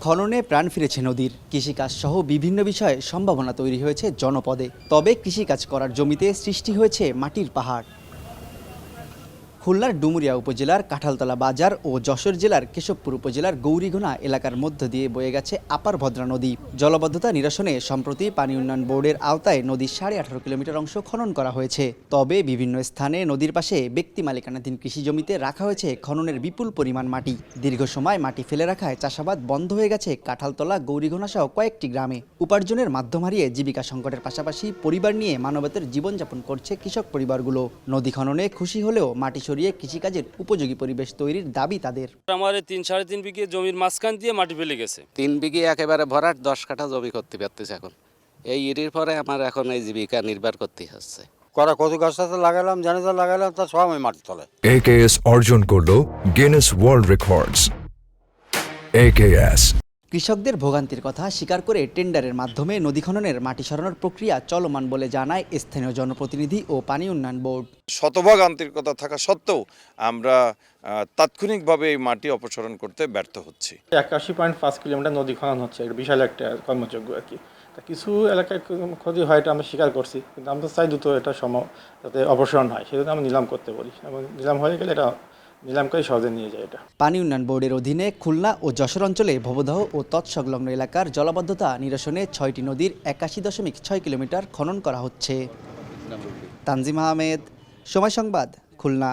খননে প্রাণ ফিরেছে নদীর। কৃষিকাজ সহ বিভিন্ন বিষয়ে সম্ভাবনা তৈরি হয়েছে জনপদে। তবে কৃষিকাজ করার জমিতে সৃষ্টি হয়েছে মাটির পাহাড়। খুলনার ডুমুরিয়া উপজেলার কাঁঠালতলা বাজার ও যশোর জেলার কেশবপুর উপজেলার গৌরীঘোনা এলাকার মধ্য দিয়ে বয়ে গেছে আপার ভদ্রা নদী। জলবদ্ধতা নিরসনে সম্প্রতি পানি উন্নয়ন বোর্ডের আওতায় নদীর 18.5 কিলোমিটার অংশ খনন করা হয়েছে। তবে বিভিন্ন স্থানে নদীর পাশে ব্যক্তি মালিকানাধীন কৃষি জমিতে রাখা হয়েছে খননের বিপুল পরিমাণ মাটি। দীর্ঘ সময় মাটি ফেলে রাখায় চাষাবাদ বন্ধ হয়ে গেছে কাঁঠালতলা, গৌরীঘোনা সহ কয়েকটি গ্রামে। উপার্জনের মাধ্যম হারিয়ে জীবিকা সংকটের পাশাপাশি পরিবার নিয়ে মানবেতর জীবনযাপন করছে কৃষক পরিবারগুলো। নদী খননে খুশি হলেও মাটি সরিয়ে কৃষিকাজের উপযোগী পরিবেশ তৈরির দাবি তাদের। আমার 3-3.5 বিঘে জমির মাঝখান দিয়ে মাটি ফেলে গেছে। 3 বিঘে একেবারে ভরাট 10 কাঠা জমি করতে পারতেছে এখন। এই ইরির পরে আমার এখন এই জীবিকা নির্বাহ করতে হচ্ছে। করা কত গাছটা লাগালাম, জানে তো লাগালাম, তার সব আমি মাটি তলে। AKS অর্জন করলো গিনেস ওয়ার্ল্ড রেকর্ডস। AKS কৃষকদের ভোগান্তির কথা স্বীকার করে টেন্ডারের মাধ্যমে নদী খননের মাটি সরানোর প্রক্রিয়া চলমান বলে জানায় স্থানীয় জনপ্রতিনিধি ও পানি উন্নয়ন বোর্ড। শতভাগ আন্তরিকতা থাকা সত্ত্বেও আমরা তাৎক্ষণিকভাবে এই মাটি অপসারণ করতে ব্যর্থ হচ্ছি। 81.5 কিলোমিটার নদী খনন হচ্ছে, এটা বিশাল একটা কর্মযজ্ঞ আর কি। তা কিছু এলাকায় ক্ষতি হয়, এটা আমরা স্বীকার করছি, কিন্তু আমরা চাই দ্রুত এটা যাতে অপসারণ হয়, সেজন্য আমরা নিলাম করতে বলি, এবং নিলাম হয়ে গেলে এটা নিলাম করে সহজে নিয়ে যায়। এটা পানি উন্নয়ন বোর্ডের অধীনে খুলনা ও যশোর অঞ্চলে ভবদাহ ও তৎসংলগ্ন এলাকার জলাবদ্ধতা নিরসনে 6টি নদীর 81.6 কিলোমিটার খনন করা হচ্ছে। তানজিম আহমেদ, সময় সংবাদ, খুলনা।